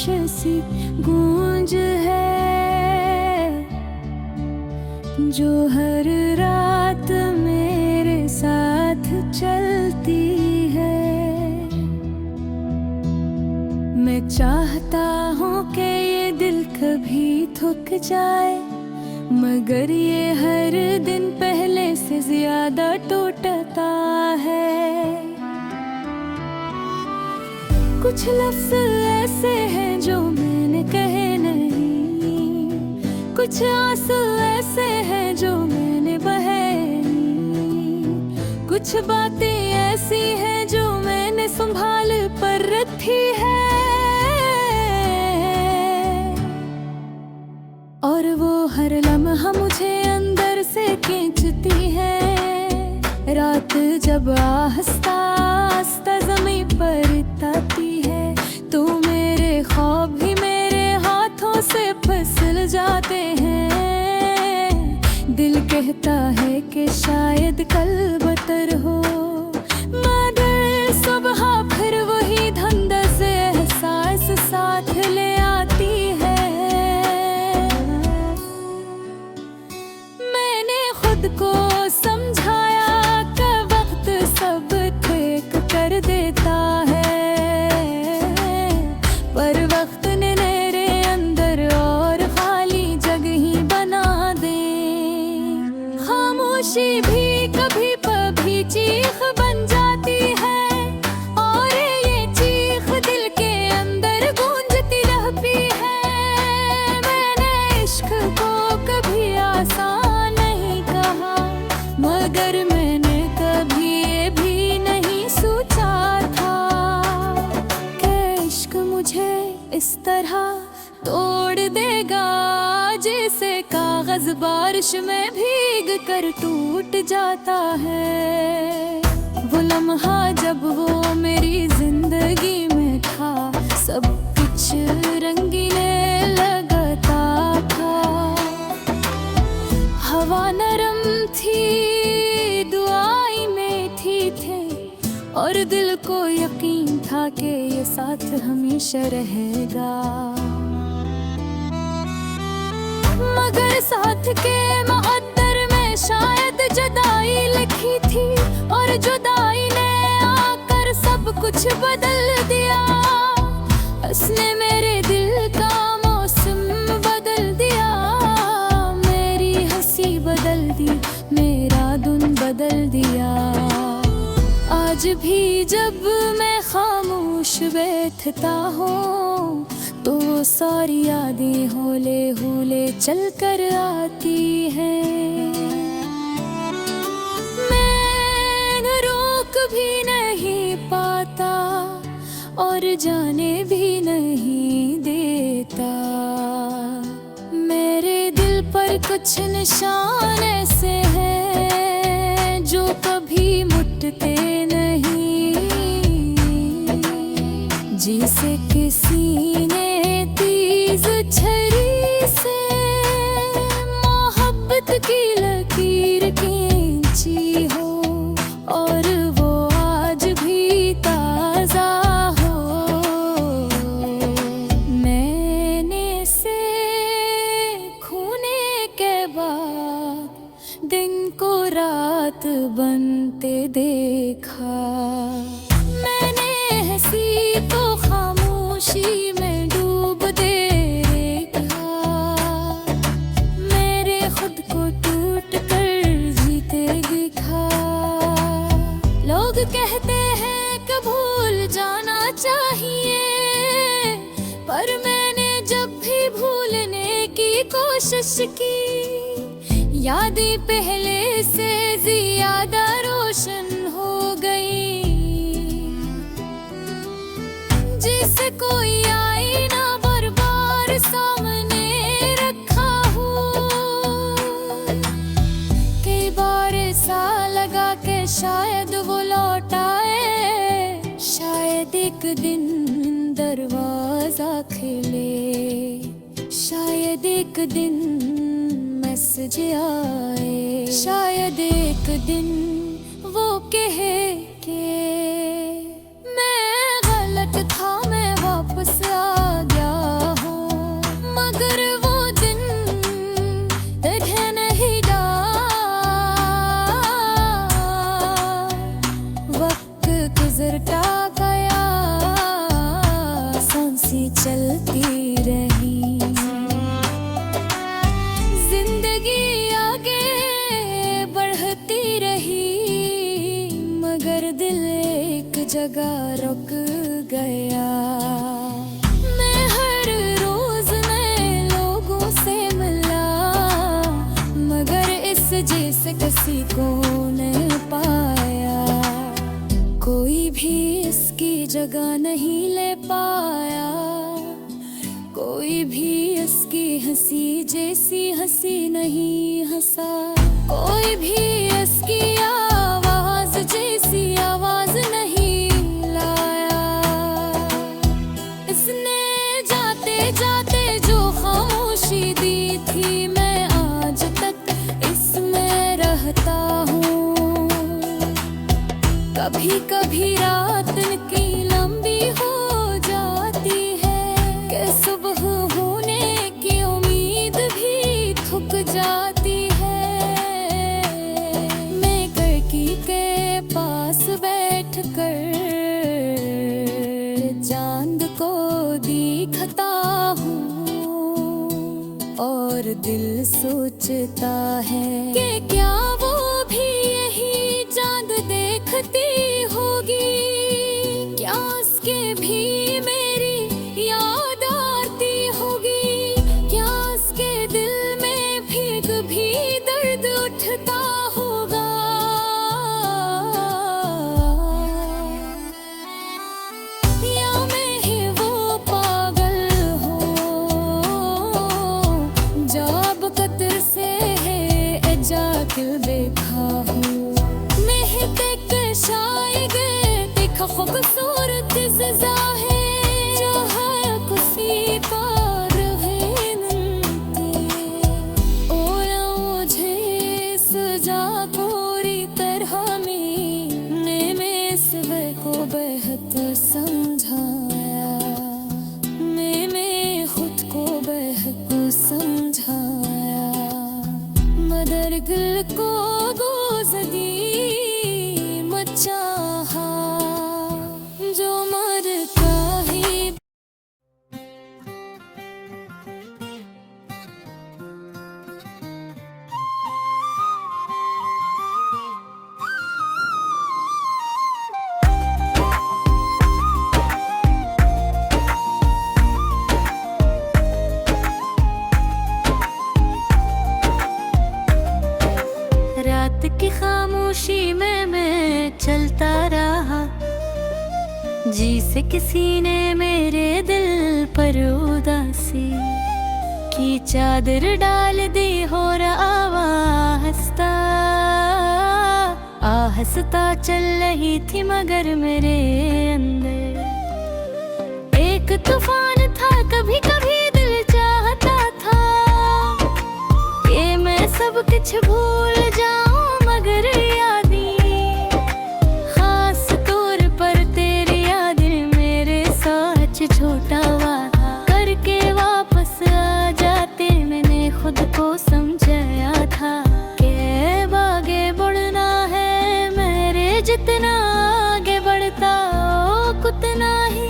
सी गूंज है जो हर रात मेरे साथ चलती है। मैं चाहता हूँ कि ये दिल कभी थक जाए, मगर ये हर दिन पहले से ज्यादा टूटता है। कुछ लफ्ज़ ऐसे हैं जो मैंने कहे नहीं, कुछ आंसू ऐसे हैं जो मैंने बहे नहीं, कुछ बातें ऐसी हैं जो मैंने संभाल पर रखी है। और वो हर लम्हा मुझे अंदर से खींचती है। रात जब आहिस्ता आहिस्ता ज़मीं पर ताती है, तो मेरे ख्वाब भी मेरे हाथों से फिसल जाते हैं। दिल कहता है कि शायद कल बतर हो, मगर सुबह फिर वही धंधस एहसास साथ ले आती है। मैंने खुद को समझाया कि वक्त सब ठीक कर देता है, पर वक्त ने मेरे अंदर और खाली जगह ही बना दे। खामोशी भी कभी कभी चीख बन जाती है, और ये चीख दिल के अंदर गूंजती रहती है। मैंने इश्क को कभी आसान नहीं कहा, मगर मैंने कभी ये भी नहीं सोचा था कि इश्क मुझे इस तरह तोड़ देगा, जैसे कागज बारिश में भीग कर टूट जाता है। वो लम्हा जब वो मेरी जिंदगी में था, सब कुछ रंगीने लगता था। हवा नरम थी, दुआएं मीठी थे, और दिल को यकीन था कि ये साथ हमेशा रहेगा। मगर साथ के मुक़द्दर में शायद जुदाई लिखी थी, और जुदाई ने आकर सब कुछ बदल दिया। उसने मेरे दिल का मौसम बदल दिया, मेरी हंसी बदल दी, मेरा धुन बदल दिया। आज भी जब मैं खामोश बैठता हूँ, तो सारी यादें होले होले चल कर आती हैं। मैं रोक भी नहीं पाता और जाने भी नहीं देता। मेरे दिल पर कुछ निशान ऐसे हैं जो कभी मुटते नहीं, जिसे किसी ने तेज छरी से मोहब्बत की लकीर खींची हो, और वो आज भी ताजा हो। मैंने से खूने के बाद दिन को रात बनते देखा। मैंने हंसी तो खामोशी में डूब देखा, मेरे खुद को टूट कर जीते दिखा। लोग कहते हैं कि भूल जाना चाहिए, पर मैंने जब भी भूलने की कोशिश की, यादें पहले से ज्यादा रोशन हो गई। जिसे कोई आईना बार बार सामने रखा हो, कई बार ऐसा लगा कि शायद वो लौट आए, शायद एक दिन दरवाजा खिले, शायद एक दिन मैसेज आए, शायद एक दिन वो कहे कि मैं गलत था, मैं वापस आ गया। सी चलती रही। जिंदगी आगे बढ़ती रही, मगर दिल एक जगह रुक गया। मैं हर रोज नए लोगों से मिला, मगर इस जैसे किसी को नहीं पाया। कोई भी इसकी जगह नहीं ले पाया, कोई भी इसकी हंसी जैसी हंसी नहीं हंसा। कोई भी इसकी आवाज जैसी आवाज नहीं लाया। इसने जाते जाते जो खामोशी दी थी, मैं आज तक इसमें रहता हूँ। कभी कभी रात की लंबी हो जाती है, कि सुबह होने की उम्मीद भी थक जाती है। मैं खिड़की के पास बैठ कर चांद को देखता हूँ, और दिल सोचता है कि क्या वो भी यही चांद देखती होगी। क्या उसके भी मेरी याद आती होगी। क्या उसके दिल में भी कभी दर्द उठता होगा। या मैं ही वो पागल हूँ, जो अब कतर से है जाकिल देखा हूँ। खूबसूरत सजा है जो है किसी पर है नंते। और मुझे सजा पूरी तरह में सुबह को बेहद समझाया। मैंने खुद को बेहद समझाया, मगर दिल को गोज़दी मचाहा जो मरता ही। रात की खामोशी में मैं चलता रहा, जी से किसी ने मेरे दिल पर उदासी की चादर डाल दी। हो रहा हंसता आहिस्ता चल रही थी, मगर मेरे अंदर एक तूफान था। कभी कभी दिल चाहता था कि मैं सब कुछ भूल जाऊं, मगर यादें खास तौर पर तेरी यादें मेरे साथ छोटा वादा करके वापस आ जाते। मैंने खुद को समझाया था कि आगे बढ़ना है, मेरे जितना आगे बढ़ता उतना ही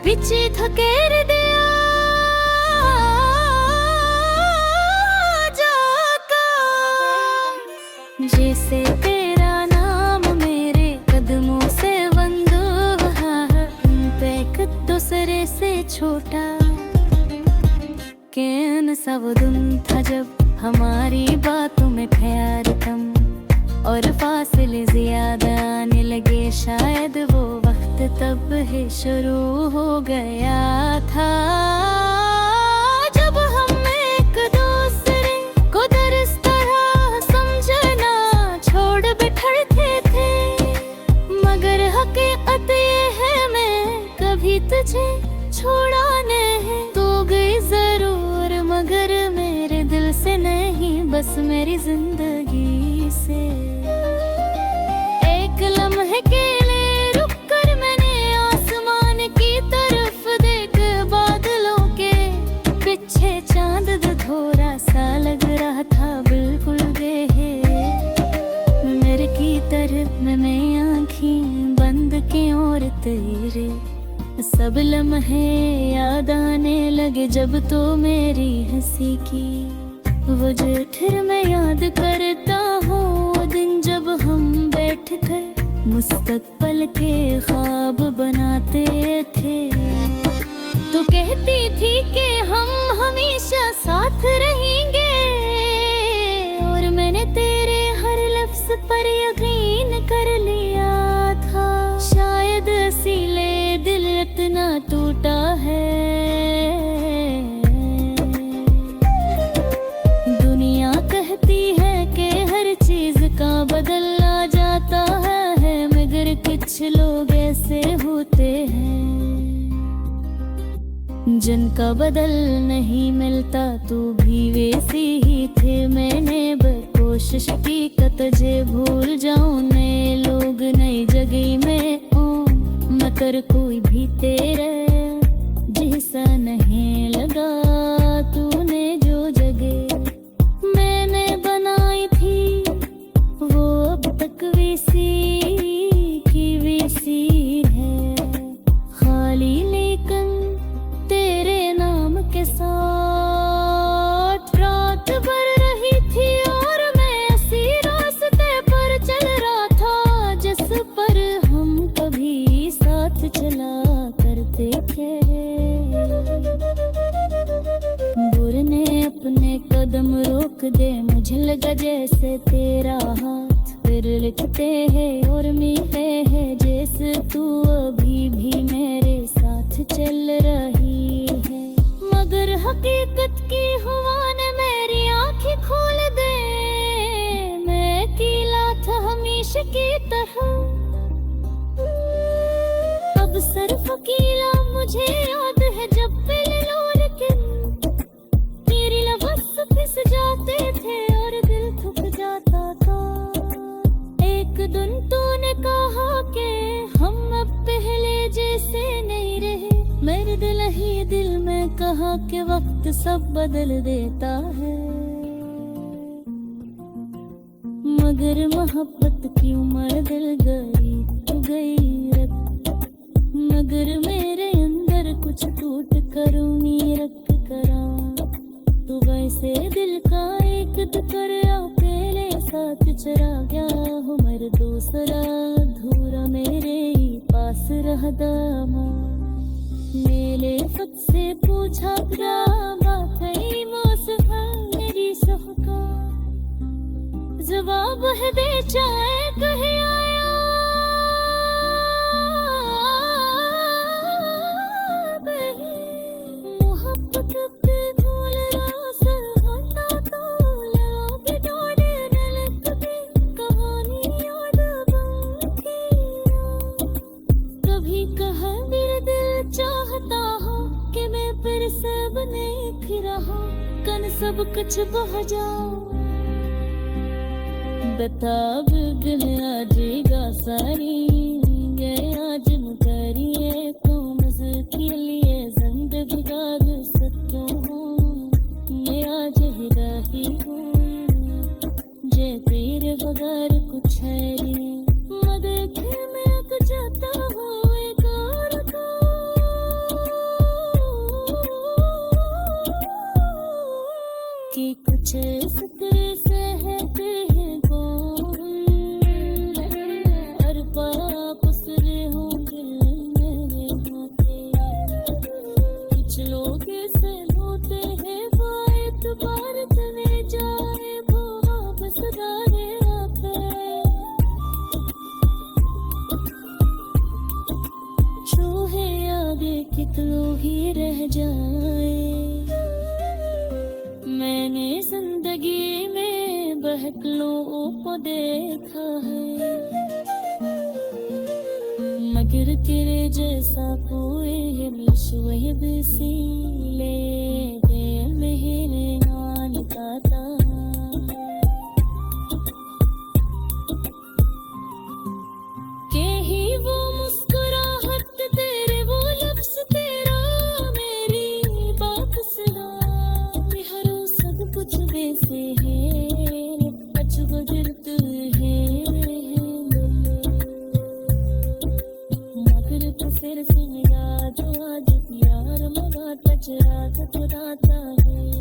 पीछे धकेल दिया। जैसे तेरा नाम मेरे कदमों से बंद है, पे एक दूसरे से छोटा। कैन सा वो दिन था जब हमारी बातों में प्यार कम और फासले ज्यादा आने लगे। शायद वो वक्त तब ही शुरू हो गया था, जब हम एक दूसरे को दरस तरह समझना छोड़ बैठते थे। मगर हकीकत ये है मैं कभी तुझे छोड़ा नहीं। तो गई जरूर मगर मेरे दिल से नहीं, बस मेरी जिंदगी से। एक लम्हे के लिए रुक कर मैंने आसमान की तरफ देख, बादलों के पीछे चांद धोरा सा लग रहा था, बिल्कुल बेहे मेरे की तरफ। मैंने आँखें बंद की और तेरे सब लम्हे याद आने लगे जब तो मेरी हंसी की वो जो फिर मैं याद करता हूँ वो दिन जब हम बैठ कर मुस्तकबिल के ख्वाब बनाते थे। तो कहती थी कि हम हमेशा साथ रहेंगे और मैंने तेरे हर लफ्ज पर यकीन कर लिया था। शायद इसीलिए दिल इतना टूटा है। दुनिया कहती है कि हर चीज का बदला जाता है मगर कुछ लोग ऐसे होते हैं जिनका बदल नहीं मिलता। तू भी वैसी ही थे, मैंने कोशिश की कि तुझे भूल जाऊं। नए लोग नई जगह में मगर कोई भी तेरे जैसा नहीं लगा। तूने जो जगह मैंने बनाई थी वो अब तक वैसी की वैसी है, खाली लेकिन तेरे नाम के साथ। रात भर रही थी और मैं इसी रास्ते पर चल रहा था जिस पर हम कभी साथ चला करते थे। बुर ने अपने कदम रोक दे, मुझे लगा जैसे तेरा हाथ फिर लिखते हैं और मिलते हैं जैसे तू अभी भी मेरे साथ चल रही है। मगर हकीकत की हवा ने मेरी आंखें खोल दे, मैं अकेला था हमेशा की तरह। अब सिर्फ अकेला मुझे याद है जब पहले लेकिन तेरे लफ्ज़ फिस जाते थे और दिल थक जाता था। एक दिन तूने कहा कि हम अब पहले जैसे नहीं रहे। मेरे दिल ही दिल में कहा कि वक्त सब बदल देता है मगर मोहब्बत की उम्र दिल गई तू गई रख। मगर मेरे अंदर कुछ टूट कर रख करा। तू वैसे दिल का एक टुकड़ा तेरे साथ चला गया हूँ। मर दूसरा अधूरा मेरे ही पास रह दामा। मेरे खुद से पूछा क्या बात है मौसम मेरी सहका। जवाब है बेचाए कहे आया मोहब्बत पे भूल रासर होता तो लगे डोड़ने लगते कहानी याद बनती। कभी कहा मेरा दिल चाहता हो कि मैं फिर से बने फिरा हो कन सब कुछ बह जाओ। बता दिल आजेगा सारी आज मुकरिए तो के लिए जिंदगी गाद सकता हूँ। मैं आज हिदाही हूँ जे तेरे बगैर कुछ है मगर फिर मैं तो जाता हूँ एक और को। कि कुछ इस तरह से है कितनों ही रह जाए। मैंने जिंदगी में बहकलों को देखा है मगर तेरे जैसा कोई विश्व बिसी ले मेरे नान का था। के ही वो मुस्कुराहट तेरे वो लफ्ज़ तेरा मेरी बात सुना। हरो सब कुछ वैसे है अजब गिरते है मगर तो फिर से याद आज रात बुलाता है।